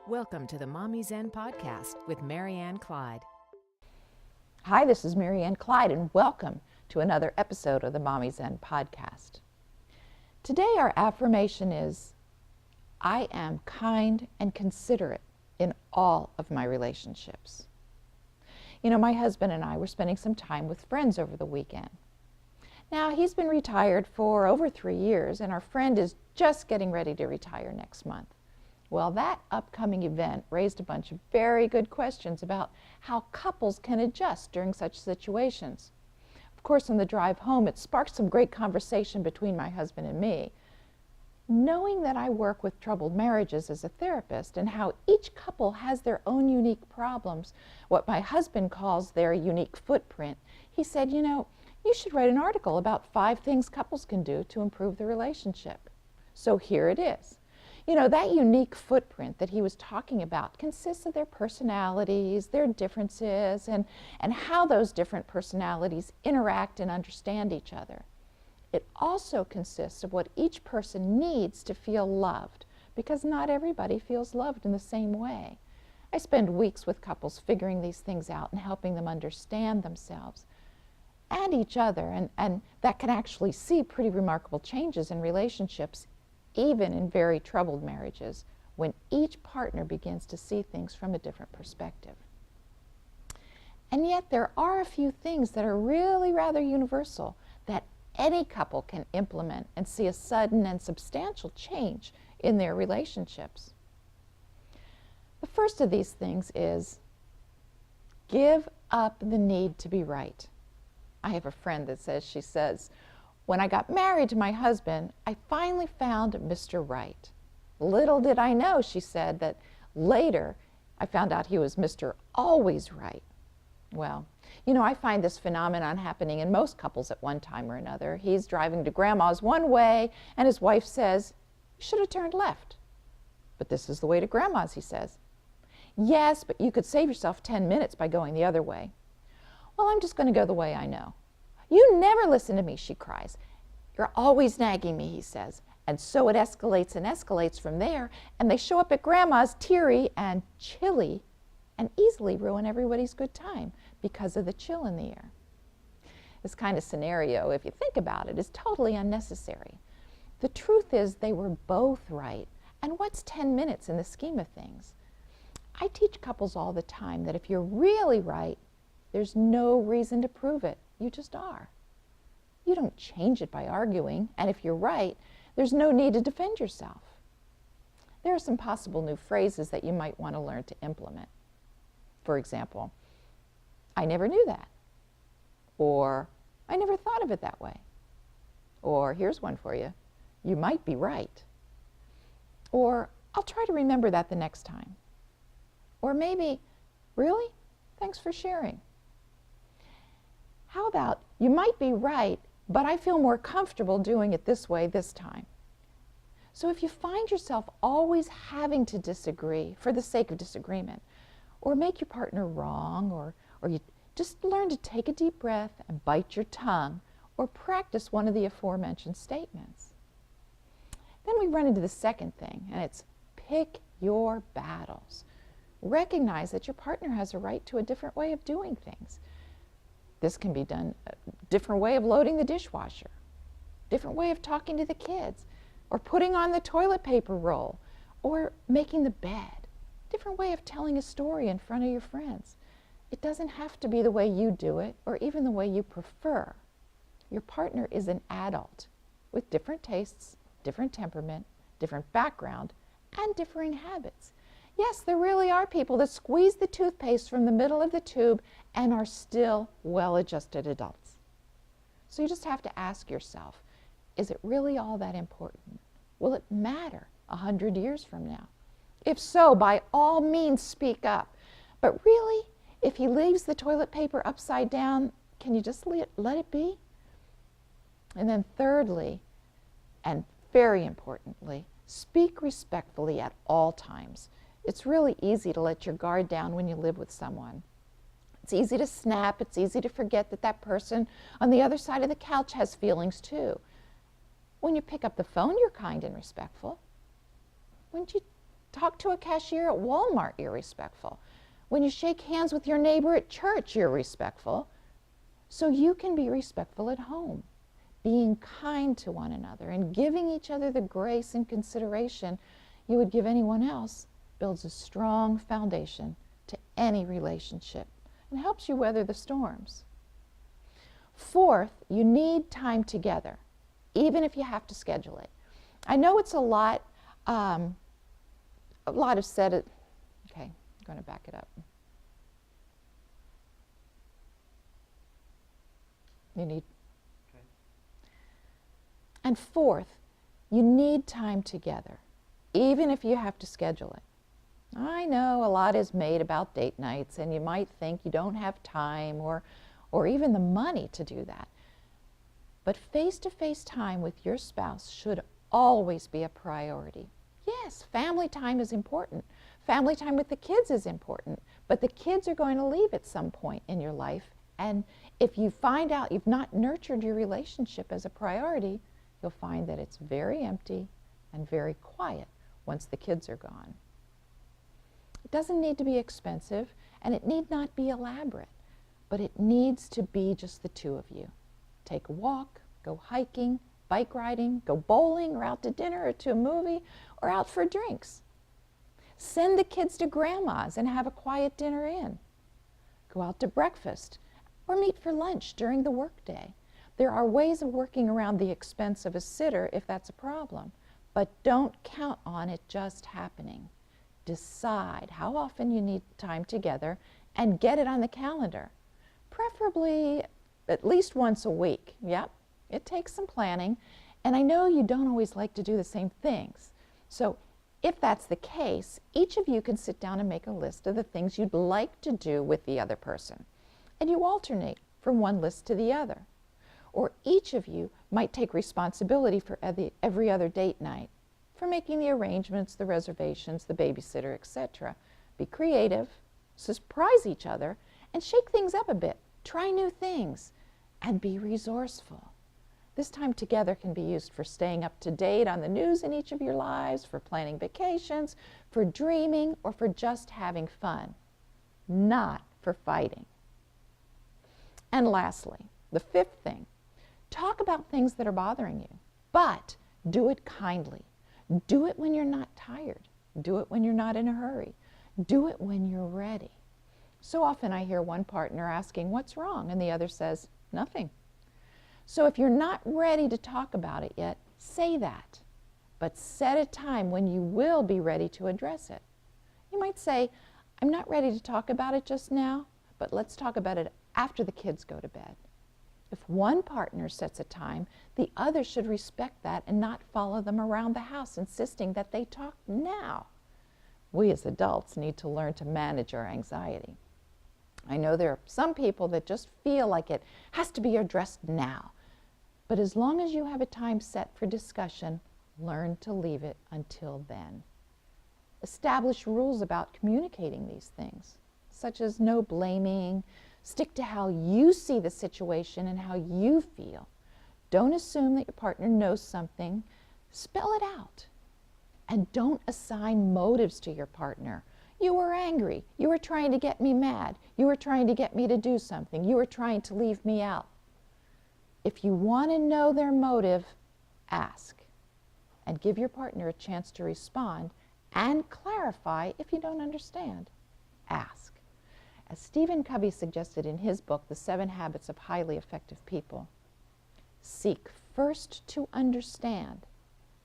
Welcome to the Mommy Zen Podcast with Marianne Clyde. Hi, this is Marianne Clyde, and welcome to another episode of the Mommy Zen Podcast. Today our affirmation is, I am kind and considerate in all of my relationships. You know, my husband and I were spending some time with friends over the weekend. Now, he's been retired for over 3 years, and our friend is just getting ready to retire next month. Well, that upcoming event raised a bunch of very good questions about how couples can adjust during such situations. Of course, on the drive home, it sparked some great conversation between my husband and me. Knowing that I work with troubled marriages as a therapist and how each couple has their own unique problems, what my husband calls their unique footprint, he said, you should write an article about 5 things couples can do to improve the relationship. So here it is. That unique footprint that he was talking about consists of their personalities, their differences, and how those different personalities interact and understand each other. It also consists of what each person needs to feel loved, because not everybody feels loved in the same way. I spend weeks with couples figuring these things out and helping them understand themselves and each other, and that can actually see pretty remarkable changes in relationships, even in very troubled marriages, when each partner begins to see things from a different perspective. And yet there are a few things that are really rather universal that any couple can implement and see a sudden and substantial change in their relationships. The first of these things is give up the need to be right. I have a friend that she says, when I got married to my husband, I finally found Mr. Right. Little did I know, she said, that later I found out he was Mr. Always Right. Well, I find this phenomenon happening in most couples at one time or another. He's driving to Grandma's one way, and his wife says, "You should have turned left." "But this is the way to Grandma's," he says. "Yes, but you could save yourself 10 minutes by going the other way." "Well, I'm just going to go the way I know." "You never listen to me," she cries. "You're always nagging me," he says. And so it escalates and escalates from there, and they show up at Grandma's teary and chilly and easily ruin everybody's good time because of the chill in the air. This kind of scenario, if you think about it, is totally unnecessary. The truth is they were both right, and what's 10 minutes in the scheme of things? I teach couples all the time that if you're really right, there's no reason to prove it. You just are. You don't change it by arguing, and if you're right, there's no need to defend yourself. There are some possible new phrases that you might want to learn to implement. For example, "I never knew that," or "I never thought of it that way," or here's one for you, "You might be right," or "I'll try to remember that the next time," or maybe, "Really? Thanks for sharing." How about, "You might be right, but I feel more comfortable doing it this way this time." So if you find yourself always having to disagree for the sake of disagreement, or make your partner wrong, or you just learn to take a deep breath and bite your tongue, or practice one of the aforementioned statements. Then we run into the second thing, and it's pick your battles. Recognize that your partner has a right to a different way of doing things. This can be done a different way of loading the dishwasher, different way of talking to the kids, or putting on the toilet paper roll, or making the bed, different way of telling a story in front of your friends. It doesn't have to be the way you do it, or even the way you prefer. Your partner is an adult with different tastes, different temperament, different background, and differing habits. Yes, there really are people that squeeze the toothpaste from the middle of the tube and are still well-adjusted adults. So you just have to ask yourself, is it really all that important? Will it matter 100 years from now? If so, by all means speak up. But really, if he leaves the toilet paper upside down, can you just let it be? And then thirdly, and very importantly, speak respectfully at all times. It's really easy to let your guard down when you live with someone. It's easy to snap. It's easy to forget that that person on the other side of the couch has feelings too. When you pick up the phone, you're kind and respectful. Wouldn't you talk to a cashier at Walmart, you're respectful. When you shake hands with your neighbor at church, you're respectful. So you can be respectful at home. Being kind to one another and giving each other the grace and consideration you would give anyone else builds a strong foundation to any relationship and helps you weather the storms. Fourth, you need time together, even if you have to schedule it. I know it's a lot of said it. Okay, I'm going to back it up. You need. Okay. And fourth, you need time together, even if you have to schedule it. I know a lot is made about date nights, and you might think you don't have time or even the money to do that. But face-to-face time with your spouse should always be a priority. Yes, family time is important. Family time with the kids is important, but the kids are going to leave at some point in your life, and if you find out you've not nurtured your relationship as a priority, you'll find that it's very empty and very quiet once the kids are gone. It doesn't need to be expensive, and it need not be elaborate, but it needs to be just the two of you. Take a walk, go hiking, bike riding, go bowling, or out to dinner or to a movie, or out for drinks. Send the kids to grandma's and have a quiet dinner in. Go out to breakfast, or meet for lunch during the workday. There are ways of working around the expense of a sitter if that's a problem, but don't count on it just happening. Decide how often you need time together and get it on the calendar, preferably at least once a week. Yep, it takes some planning, and I know you don't always like to do the same things. So if that's the case, each of you can sit down and make a list of the things you'd like to do with the other person, and you alternate from one list to the other. Or each of you might take responsibility for every other date night, for making the arrangements, the reservations, the babysitter, etc. Be creative, surprise each other, and shake things up a bit. Try new things, and be resourceful. This time together can be used for staying up to date on the news in each of your lives, for planning vacations, for dreaming, or for just having fun, not for fighting. And lastly, the fifth thing, talk about things that are bothering you, but do it kindly. Do it when you're not tired. Do it when you're not in a hurry. Do it when you're ready. So often I hear one partner asking, "What's wrong?" and the other says, "Nothing." So if you're not ready to talk about it yet, say that, but set a time when you will be ready to address it. You might say, "I'm not ready to talk about it just now, but let's talk about it after the kids go to bed." If one partner sets a time, the other should respect that and not follow them around the house insisting that they talk now. We as adults need to learn to manage our anxiety. I know there are some people that just feel like it has to be addressed now. But as long as you have a time set for discussion, learn to leave it until then. Establish rules about communicating these things, such as no blaming. Stick to how you see the situation and how you feel. Don't assume that your partner knows something. Spell it out. And don't assign motives to your partner. You were angry. You were trying to get me mad. You were trying to get me to do something. You were trying to leave me out. If you want to know their motive, ask. And give your partner a chance to respond and clarify if you don't understand. Ask. As Stephen Covey suggested in his book, The 7 Habits of Highly Effective People, seek first to understand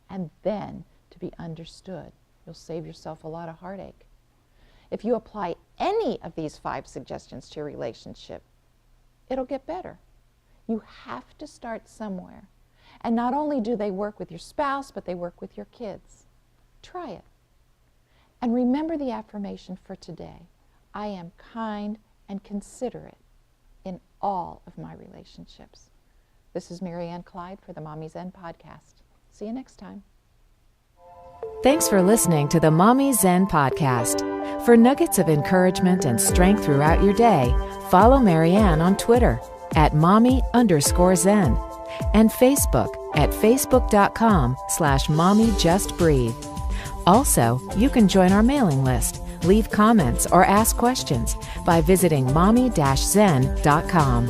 and then to be understood. You'll save yourself a lot of heartache. If you apply any of these 5 suggestions to your relationship, it'll get better. You have to start somewhere. And not only do they work with your spouse, but they work with your kids. Try it. And remember the affirmation for today. I am kind and considerate in all of my relationships. This is Mary Ann Clyde for the Mommy Zen Podcast. See you next time. Thanks for listening to the Mommy Zen Podcast. For nuggets of encouragement and strength throughout your day, follow Mary Ann on Twitter at mommy_zen and Facebook at facebook.com/mommyjustbreathe. Also, you can join our mailing list, leave comments, or ask questions by visiting mommy-zen.com.